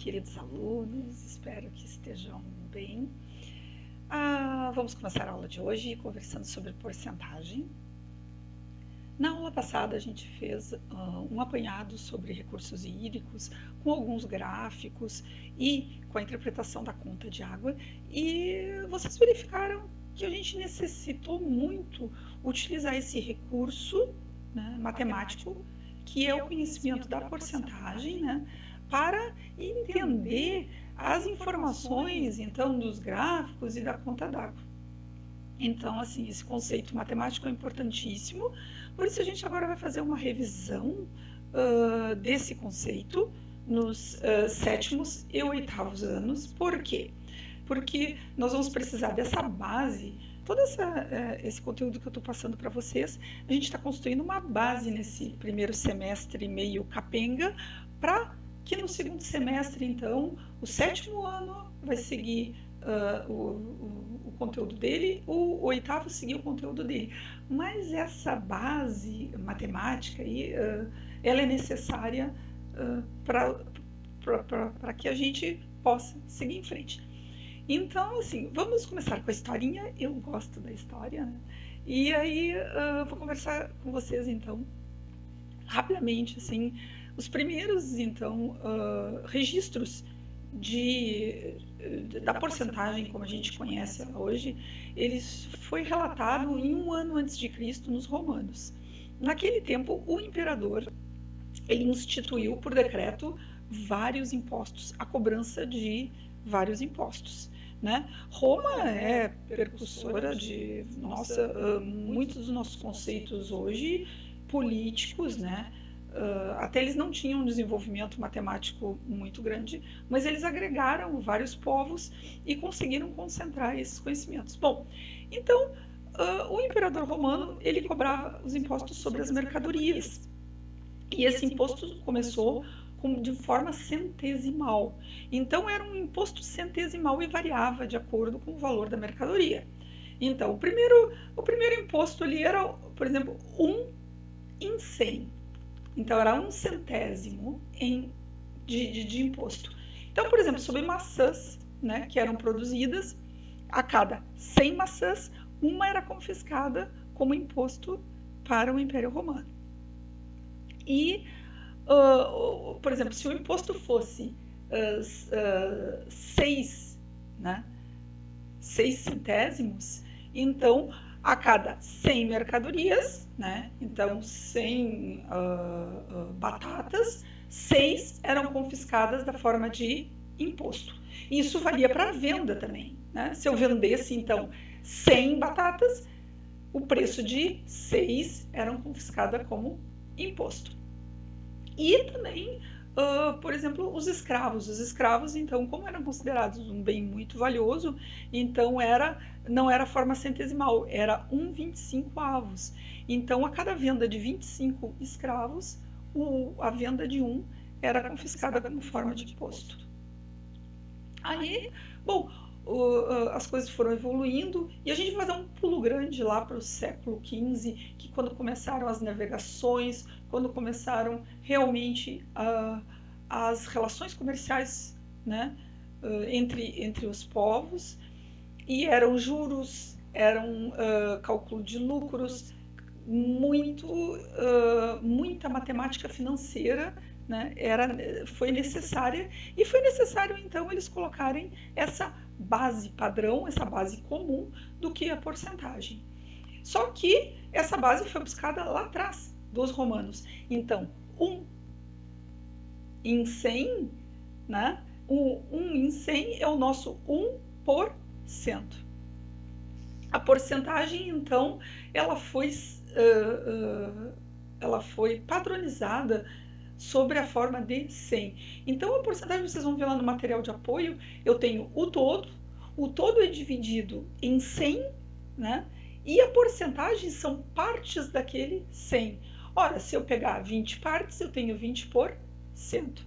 queridos alunos, espero que estejam bem. Vamos começar a aula de hoje conversando sobre porcentagem. Na aula passada a gente fez um apanhado sobre recursos hídricos, com alguns gráficos e com a interpretação da conta de água, e vocês verificaram que a gente necessitou muito utilizar esse recurso, né, matemático, que é o conhecimento da porcentagem, né, para entender as informações, então, dos gráficos e da conta d'água. Então, assim, esse conceito matemático é importantíssimo, por isso a gente agora vai fazer uma revisão desse conceito nos sétimos e oitavos anos. Por quê? Porque nós vamos precisar dessa base, todo esse conteúdo que eu estou passando para vocês, a gente está construindo uma base nesse primeiro semestre meio capenga, para que no segundo semestre, então, o sétimo ano vai seguir o conteúdo dele, o oitavo seguir o conteúdo dele. Mas essa base matemática aí, ela é necessária para que a gente possa seguir em frente. Então, assim, vamos começar com a historinha. Eu gosto da história, né? E aí vou conversar com vocês, então, rapidamente, assim, os primeiros, então, registros da porcentagem, como a gente conhece hoje, eles foi relatado em 1 ano antes de Cristo nos romanos. Naquele tempo, o imperador ele instituiu por decreto vários impostos, a cobrança de vários impostos, né? Roma é precursora de muitos dos nossos conceitos hoje políticos, né? Até eles não tinham um desenvolvimento matemático muito grande, mas eles agregaram vários povos e conseguiram concentrar esses conhecimentos. Bom, então o imperador romano ele cobrava os impostos sobre as mercadorias, e esse imposto começou de forma centesimal. Então era um imposto centesimal e variava de acordo com o valor da mercadoria. Então o primeiro imposto ali era, por exemplo, 1 em 100. Então, era 1 centésimo de imposto. Então, por exemplo, sobre maçãs, né, que eram produzidas, a cada 100 maçãs, uma era confiscada como imposto para o Império Romano. E, por exemplo, se o imposto fosse 6 centésimos, então, a cada 100 mercadorias, né? Então 100 batatas, 6 eram confiscadas da forma de imposto. Isso valia para a venda também, né? Se eu vendesse, então, 100 batatas, o preço de 6 eram confiscadas como imposto. E também, por exemplo, os escravos. Os escravos, então, como eram considerados um bem muito valioso, então não era forma centesimal, era 1/25 avos. Então, a cada venda de 25 escravos, a venda de 1 era confiscada como forma de imposto. Aí, bom, as coisas foram evoluindo e a gente vai dar um pulo grande lá para o século XV, que quando começaram as navegações, quando começaram realmente as relações comerciais, né, entre os povos, e eram juros, eram cálculo de lucros, muita matemática financeira, né, foi necessária, e foi necessário então eles colocarem essa base padrão, essa base comum do que a porcentagem. Só que essa base foi buscada lá atrás dos romanos. Então, 1 em 100, né? 1 em 100 é o nosso 1%. A porcentagem, então, ela foi padronizada sobre a forma de 100. Então, a porcentagem, vocês vão ver lá no material de apoio, eu tenho o todo é dividido em 100, né? E a porcentagem são partes daquele 100. Ora, se eu pegar 20 partes, eu tenho 20%.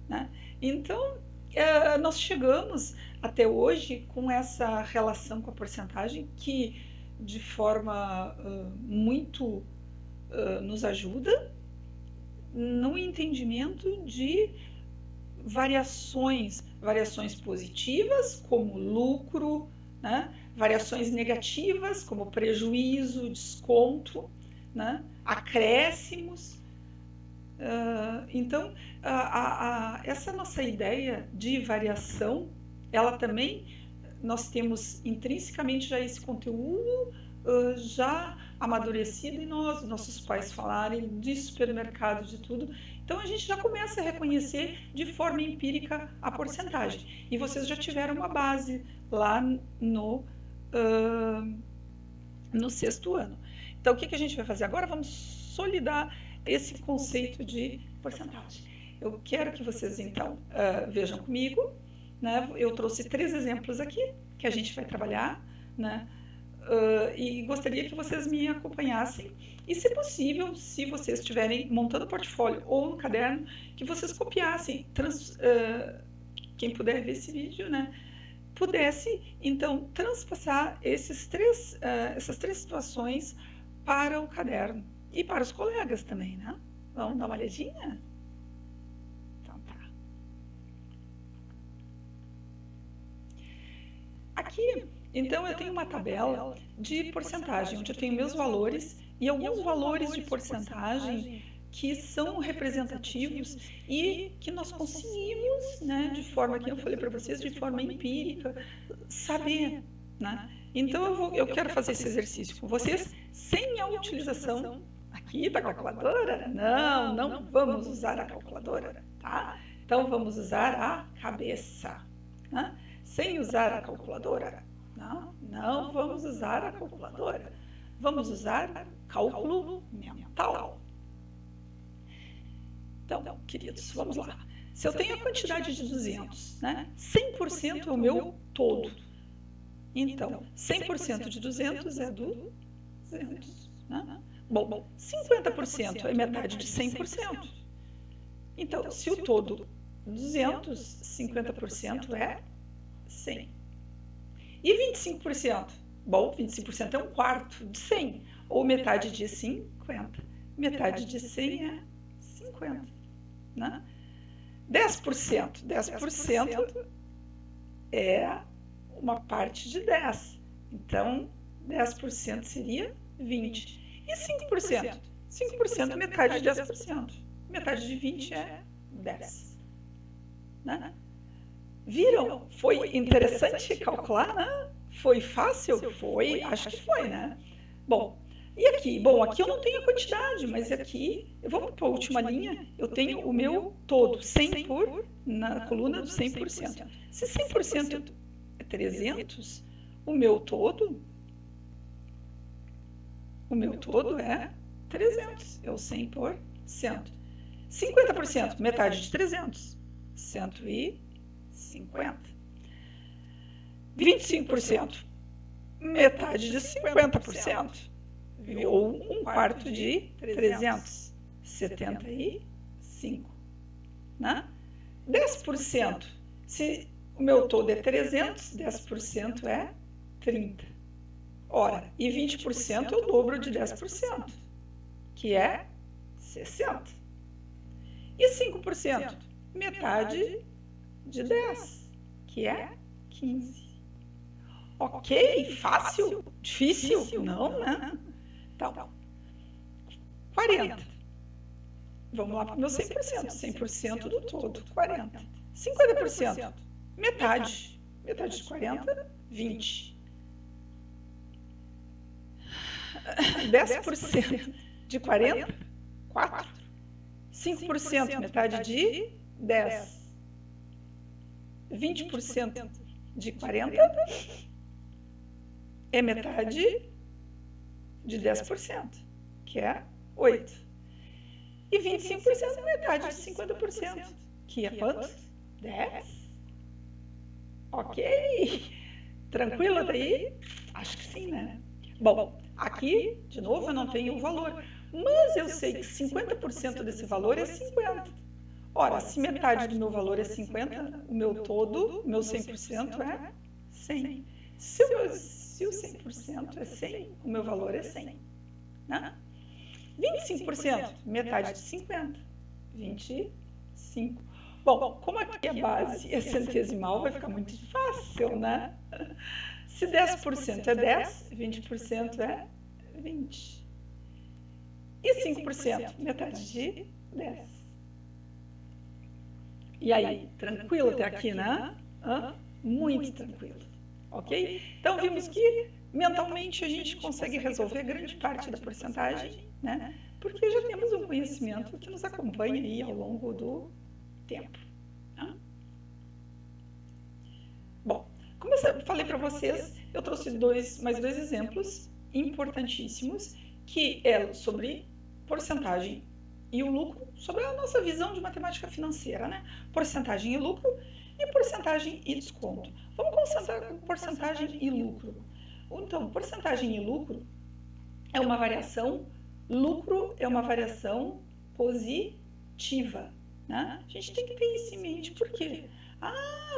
Né? Então, nós chegamos até hoje com essa relação com a porcentagem que, de forma muito nos ajuda no entendimento de variações positivas, como lucro, né? Variações negativas, como prejuízo, desconto, né? Acréscimos. Então, essa nossa ideia de variação, ela também, nós temos intrinsecamente já esse conteúdo já amadurecido em nós, nossos pais falarem de supermercado, de tudo. Então a gente já começa a reconhecer de forma empírica a porcentagem. E vocês já tiveram uma base lá no sexto ano. Então o que a gente vai fazer agora? Vamos solidar esse conceito de porcentagem. Eu quero que vocês então vejam comigo, né? Eu trouxe 3 exemplos aqui que a gente vai trabalhar, né? E gostaria que vocês me acompanhassem e, se possível, se vocês estiverem montando portfólio ou no caderno, que vocês copiassem, quem puder ver esse vídeo, né, pudesse então transpassar essas três situações para o caderno e para os colegas também, né? Vamos dar uma olhadinha? Então tá. Aqui, então, eu tenho uma tabela de porcentagem, onde eu tenho meus valores e alguns valores de porcentagem que são representativos e que nós conseguimos, né, de forma que eu falei para vocês, de forma empírica, saber, né? Então, eu quero fazer esse exercício com vocês sem a utilização aqui da calculadora. Não vamos usar a calculadora, tá? Então, vamos usar a cabeça, né? Sem usar a calculadora. Não vamos usar a calculadora. Vamos usar cálculo mental. Então, queridos, vamos lá. Se eu tenho a quantidade de 200, né? 100% é o meu todo. Então, 100% de 200 é 200. Né? Bom, 50% é metade de 100%. Então, se o todo 200, 50% é 100. E 25%? Bom, 25% é um quarto de 100, ou metade de 50. Metade de 100 é 50. Né? 10%. 10% é uma parte de 10. Então, 10% seria 20. E 5%? 5% é metade de 10%. Metade de 20 é 10. Né? Viram? Foi interessante calcular, né? Foi fácil? Foi, acho que foi, né? Bom, e aqui? Bom, aqui eu não tenho a quantidade, mas aqui, vamos para a última linha, eu tenho o meu todo, 100 na coluna do 100%. Se 100% é 300, o meu todo é 300, é o 100%. 50%, metade de 300, 150. 25%, metade de 50%, ou um quarto de 300, 75. Né? 10%, se o meu todo é 300, 10% é 30. Ora, e 20% é o dobro de 10%, que é 60. E 5%, metade de 10, que é 15. Ok? Fácil? Difícil? Não, né? Então, 40. Vamos lá para o meu 100%. 100% do todo, 40. 50%, metade. Metade de 40, 20. 10% de 40, 4. 5%, metade de 10. 20% de 40 é metade de 10%, que é 8. E 25% é metade de 50%, que é quanto? 10. Ok? Tranquilo daí? Acho que sim, né? Bom, aqui, de novo, eu não tenho o valor, mas eu sei que 50% desse valor é 50. Ora, se metade do meu valor é 50, o meu todo, o meu 100% é 100. Se o 100% é 100, o meu valor é 100. Né? 25%, metade de 50, 25. Bom, como aqui a base é centesimal, vai ficar muito fácil, né? Se 10% é 10, 20% é 20. E 5%? Metade de 10. E aí, tranquilo até aqui, né? Muito tranquilo, ok? Então, vimos que mentalmente a gente consegue resolver grande parte da porcentagem, né? Porque já temos um conhecimento que nos acompanha aí ao longo do tempo. Tá? Bom, como eu falei para vocês, eu trouxe mais dois exemplos importantíssimos, que é sobre porcentagem e o lucro, sobre a nossa visão de matemática financeira, né? Porcentagem e lucro e porcentagem e desconto. Vamos concentrar com porcentagem e lucro. Então, porcentagem e lucro é uma variação, lucro é uma variação positiva, né? A gente tem que ter isso em mente, por quê?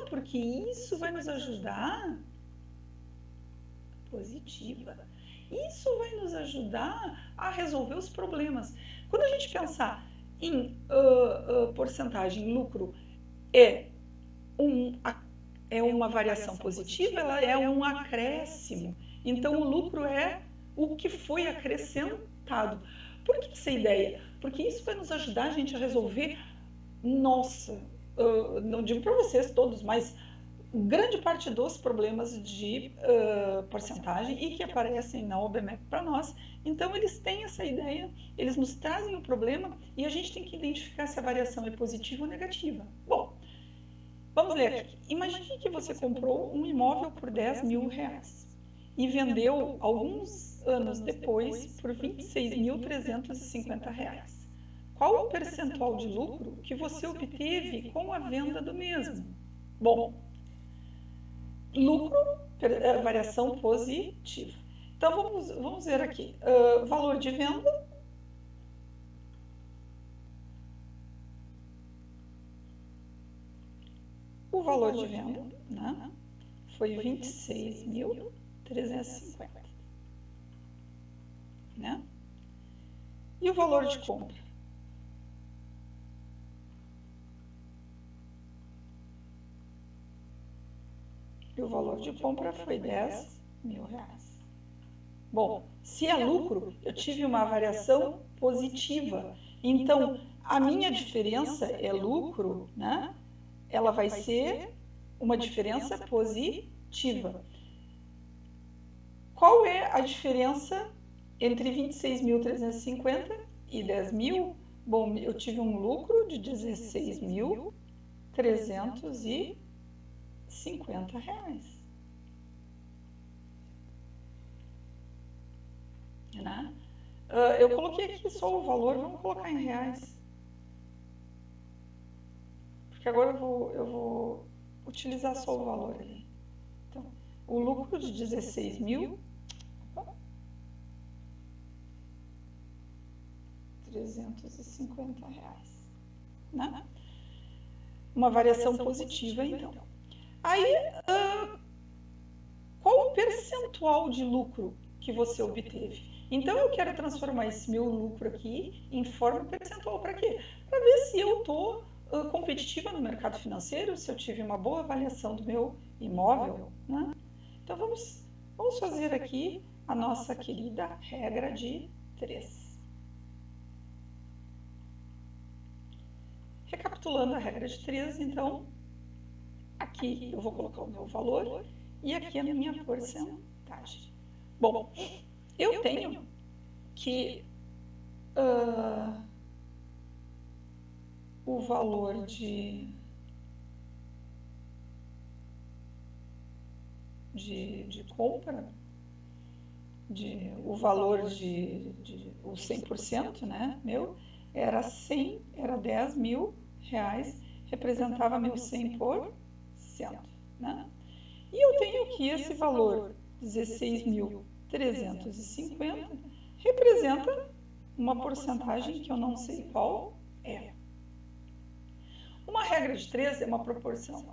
Porque isso vai nos ajudar, positiva, isso vai nos ajudar a resolver os problemas. Quando a gente pensar em porcentagem, lucro é uma variação positiva, ela é um acréscimo. Então, o lucro é o que foi acrescentado. Por que essa ideia? Porque isso vai nos ajudar a gente a resolver, não digo para vocês todos, mas grande parte dos problemas de porcentagem e que aparecem na OBMEP para nós. Então, eles têm essa ideia, eles nos trazem o problema e a gente tem que identificar se a variação é positiva ou negativa. Bom, vamos ler aqui. Imagine que você comprou um imóvel por 10 mil reais e vendeu alguns anos depois por 26.350 reais. Qual o percentual de lucro que você obteve com a venda do mesmo? Bom, lucro, variação positiva. Então, vamos ver aqui. Valor de venda. O valor de venda, né, foi 26.350. Né? E o valor de compra? E o valor de compra foi 10 mil reais. Bom, se é lucro, eu tive uma variação positiva. Então, a minha diferença é lucro, né? Ela vai ser uma diferença positiva. Qual é a diferença entre 26.350 e 10 mil? Bom, eu tive um lucro de 16.350 reais. Né? Eu coloquei aqui só o valor, vamos colocar em reais. Porque agora eu vou utilizar só o valor ali. Então, o lucro de 16.350 reais. Né? Uma variação positiva, então. Aí, qual o percentual de lucro que você obteve? Então, eu quero transformar esse meu lucro aqui em forma percentual. Para quê? Para ver se eu estou competitiva no mercado financeiro, se eu tive uma boa avaliação do meu imóvel. Né? Então, vamos fazer aqui a nossa querida regra de 3. Recapitulando a regra de 3, então, aqui eu vou colocar o meu valor e aqui a minha porcentagem. Bom, eu tenho que o valor de compra, o valor o 100%, né, meu, era 100, era 10 mil reais, representava meu 100%, né? E eu tenho que esse valor, 16.350, representa uma porcentagem que eu não sei qual é. Uma regra de 3 é uma proporção,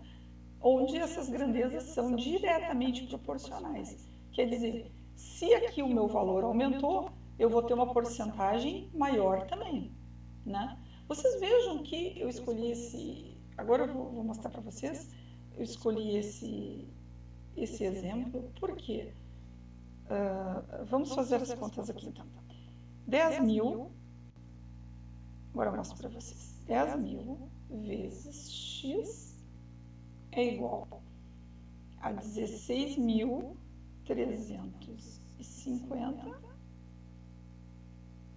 onde essas grandezas são diretamente proporcionais. Quer dizer, se aqui o meu valor aumentou, eu vou ter uma porcentagem maior também. Né? Vocês vejam que eu escolhi agora eu vou mostrar para vocês. Eu escolhi esse exemplo, porque vamos fazer as contas aqui então. 10 mil, agora eu mostro para vocês. 10 mil vezes x é igual a 16.350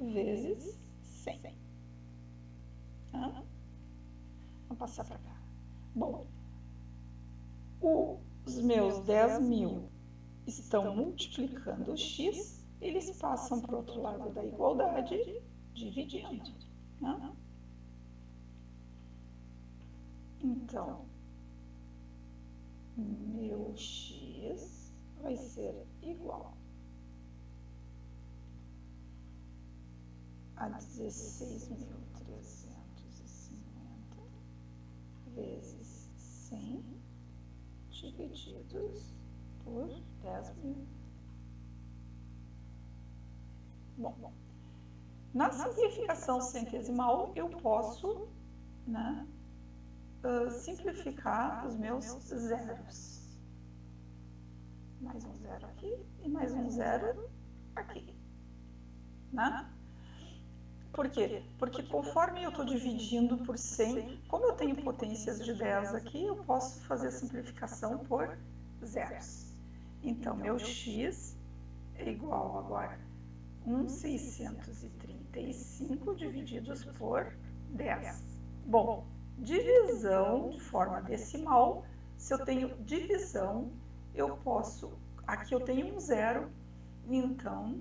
vezes 100. Vamos passar para cá. Bom, os meus 10 mil estão multiplicando o x, eles passam para o outro lado da igualdade, dividindo. Então, meu x vai ser igual a 16.350 vezes 100 divididos por 10 mil. Bom, na simplificação centesimal eu posso, simplificar os meus zeros. Mais um zero aqui e mais um zero aqui. Por quê? Porque conforme eu estou dividindo por 100, como eu tenho potências de 10 aqui, eu posso fazer a simplificação por zeros. Então, meu x é igual agora a 1.635 divididos por 10. Bom, divisão de forma decimal, se eu tenho divisão, eu posso, aqui eu tenho um zero, então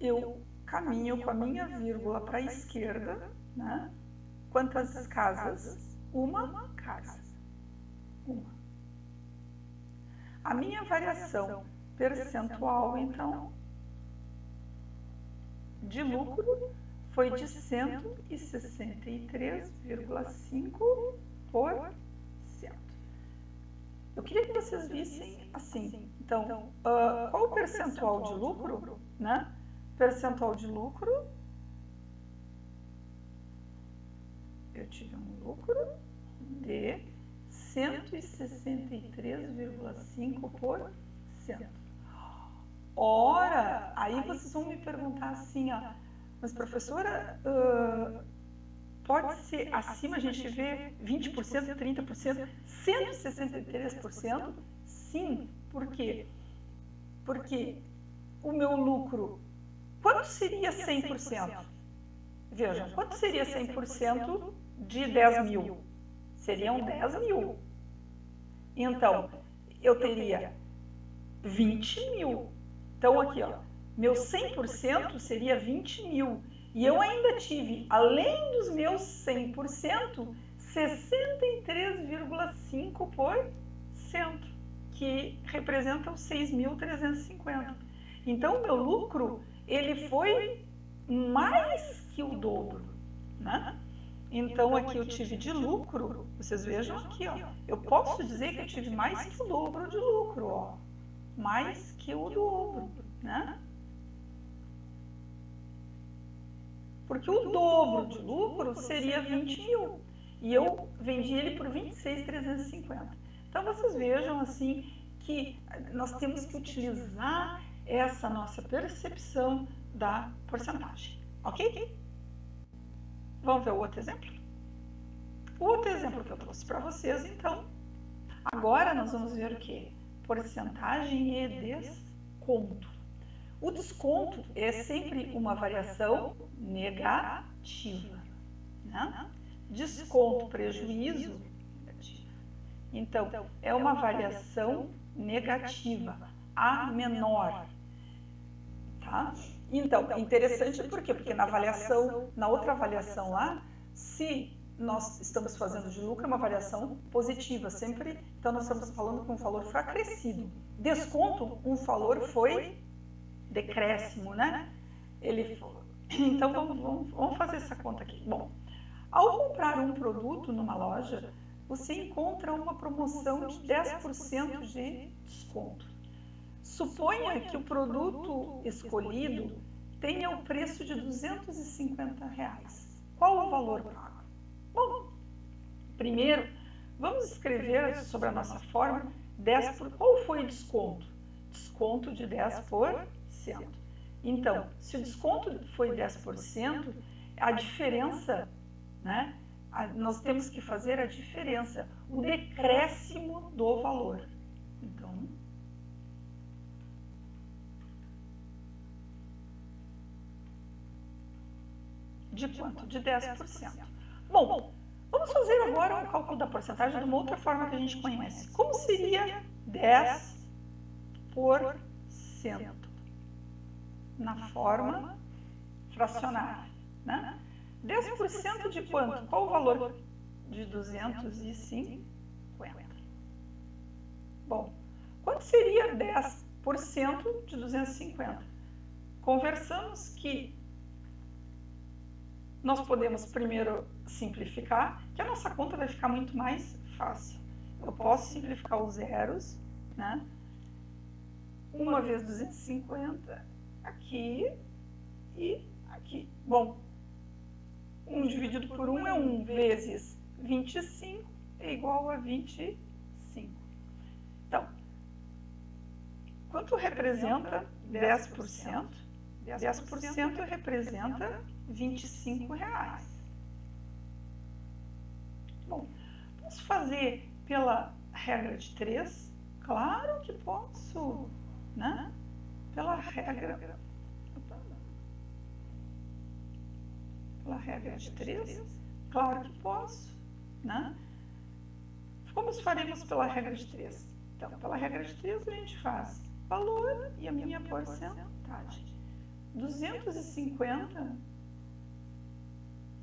eu caminho com a minha vírgula para a esquerda, Quantas casas? Uma casa. Uma. A minha variação percentual, então, de lucro foi de 163,5%. Eu queria que vocês vissem assim. Então, qual o percentual de lucro? Percentual de lucro, eu tive um lucro de 163,5%. Ora, aí vocês vão me perguntar assim, mas professora, pode ser acima, a gente vê 20%, 30%, 163%? Sim, por quê? Porque o meu lucro, quanto seria 100%? Vejam, quanto seria 100% de 10 mil? Seriam 10 mil. Então, eu teria 20 mil. Então, aqui, meu 100% seria 20 mil. E eu ainda tive, além dos meus 100%, 63,5%, que representam 6.350. Então, o meu lucro, ele foi mais que o dobro, Então, aqui eu tive de lucro, vocês vejam aqui, eu posso dizer que eu tive mais que o dobro de lucro, mais que o dobro, Porque o dobro de lucro seria 20 mil, e eu vendi ele por 26.350. Então, vocês vejam, assim, que nós temos que utilizar essa nossa percepção da porcentagem, ok? Vamos ver o outro exemplo? O outro exemplo que eu trouxe para vocês, então, agora nós vamos ver o quê? Porcentagem e desconto. O desconto é sempre uma variação negativa, Desconto, prejuízo, negativo. Então, é uma variação negativa, a menor, Então, é interessante por quê? Porque na outra avaliação lá, se nós estamos fazendo de lucro, é uma variação positiva, sempre, então nós estamos falando que um valor foi acrescido. Desconto, um valor foi decréscimo, Então, vamos fazer essa conta aqui. Bom, ao comprar um produto numa loja, você encontra uma promoção de 10% de desconto. Suponha que o produto escolhido tenha o preço de R$ 250. Qual o valor pago? Bom, Primeiro, vamos escrever sobre a nossa fórmula 10 por... Qual foi o desconto? Desconto de 10%. Então, se o desconto foi 10%, a diferença, né? Nós temos que fazer a diferença, o decréscimo do valor. Então, de quanto? De 10%. Bom, vamos fazer agora um cálculo da porcentagem de uma outra forma que a gente conhece. Como seria 10% na forma fracionária, né? 10% de quanto? Qual o valor? De 250. Bom, quanto seria 10% de 250? Conversamos que nós podemos primeiro simplificar, que a nossa conta vai ficar muito mais fácil. Eu posso simplificar os zeros, né? 1 vezes 250, aqui e aqui. Bom, 1 dividido por 1 é 1 vezes 25 é igual a 25. Então, quanto representa 10%? 10% representa R$25. Bom, posso fazer pela regra de 3? Claro que posso, né? Pela regra de 3? Claro que posso, né? Como faremos pela regra de 3? Então, pela regra de 3 a gente faz valor e a minha porcentagem. 250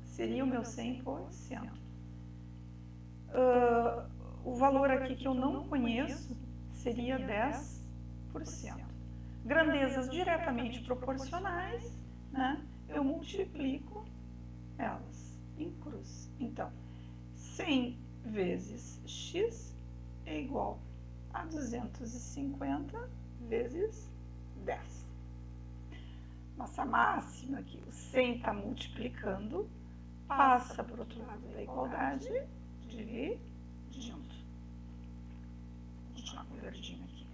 seria o meu 100%. O valor aqui que eu não conheço seria 10%. Grandezas diretamente proporcionais, né? Eu multiplico elas em cruz. Então, 100 vezes x é igual a 250 vezes 10. Nossa máxima aqui, o 100 está multiplicando, passa para o outro lado da igualdade, divide junto. Vou continuar com o verdinho aqui.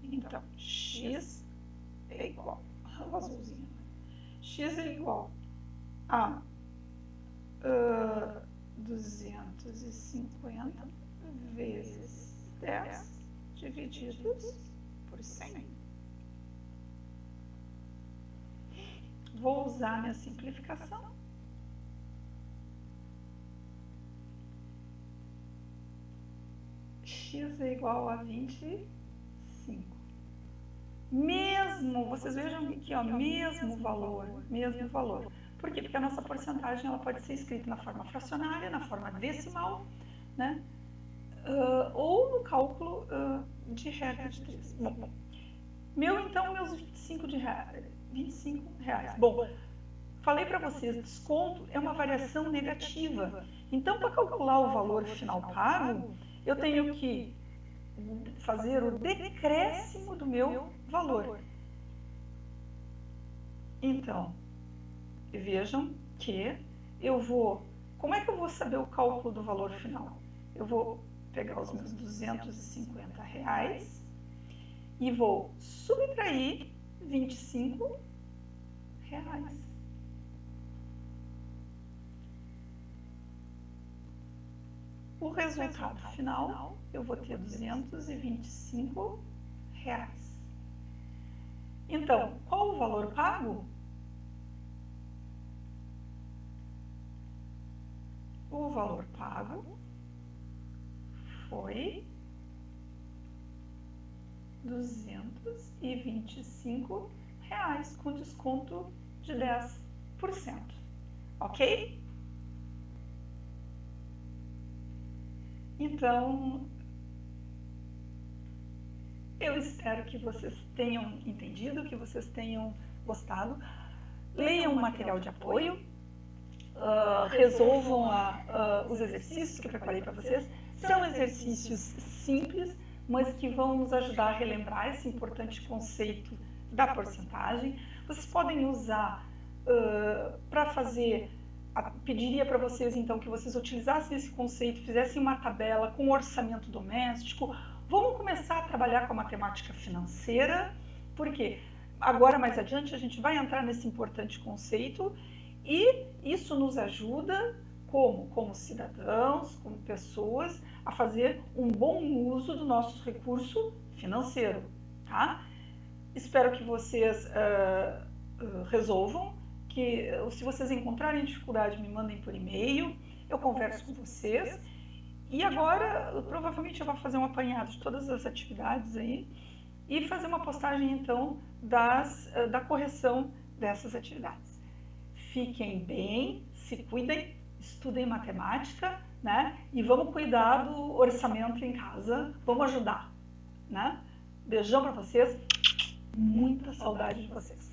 Então, x é igual, o azulzinho, x é igual a 250 vezes 10 divididos por 100. Vou usar minha simplificação. X é igual a 25. Vocês vejam aqui, ó, mesmo valor. Por quê? Porque a nossa porcentagem ela pode ser escrita na forma fracionária, na forma decimal, né? Ou no cálculo de regra de 3. Bom, meus 25 reais. Bom, falei para vocês, desconto é uma variação negativa. Então, para calcular o valor final pago, eu tenho que fazer o decréscimo do meu valor. Então, vejam que como é que eu vou saber o cálculo do valor final? Eu vou pegar os meus 250 reais e vou subtrair 25 reais. O resultado final, eu vou ter 225 reais. Então, qual o valor pago? O valor pago foi 225 reais com desconto de 10%. Ok? Então, eu espero que vocês tenham entendido, que vocês tenham gostado. Leiam o material de apoio, resolvam os exercícios que eu preparei para vocês. São exercícios simples, mas que vão nos ajudar a relembrar esse importante conceito da porcentagem. Vocês podem usar para fazer pediria para vocês, então, que vocês utilizassem esse conceito, fizessem uma tabela com orçamento doméstico. Vamos começar a trabalhar com a matemática financeira, porque agora, mais adiante, a gente vai entrar nesse importante conceito e isso nos ajuda, como cidadãos, como pessoas, a fazer um bom uso do nosso recurso financeiro, tá? Espero que vocês resolvam, que se vocês encontrarem dificuldade, me mandem por e-mail, eu converso com vocês. E agora, provavelmente eu vou fazer um apanhado de todas as atividades aí e fazer uma postagem, então, da correção dessas atividades. Fiquem bem, se cuidem, estudem matemática, né? E vamos cuidar do orçamento em casa, vamos ajudar, né? Beijão para vocês, muita saudade de vocês.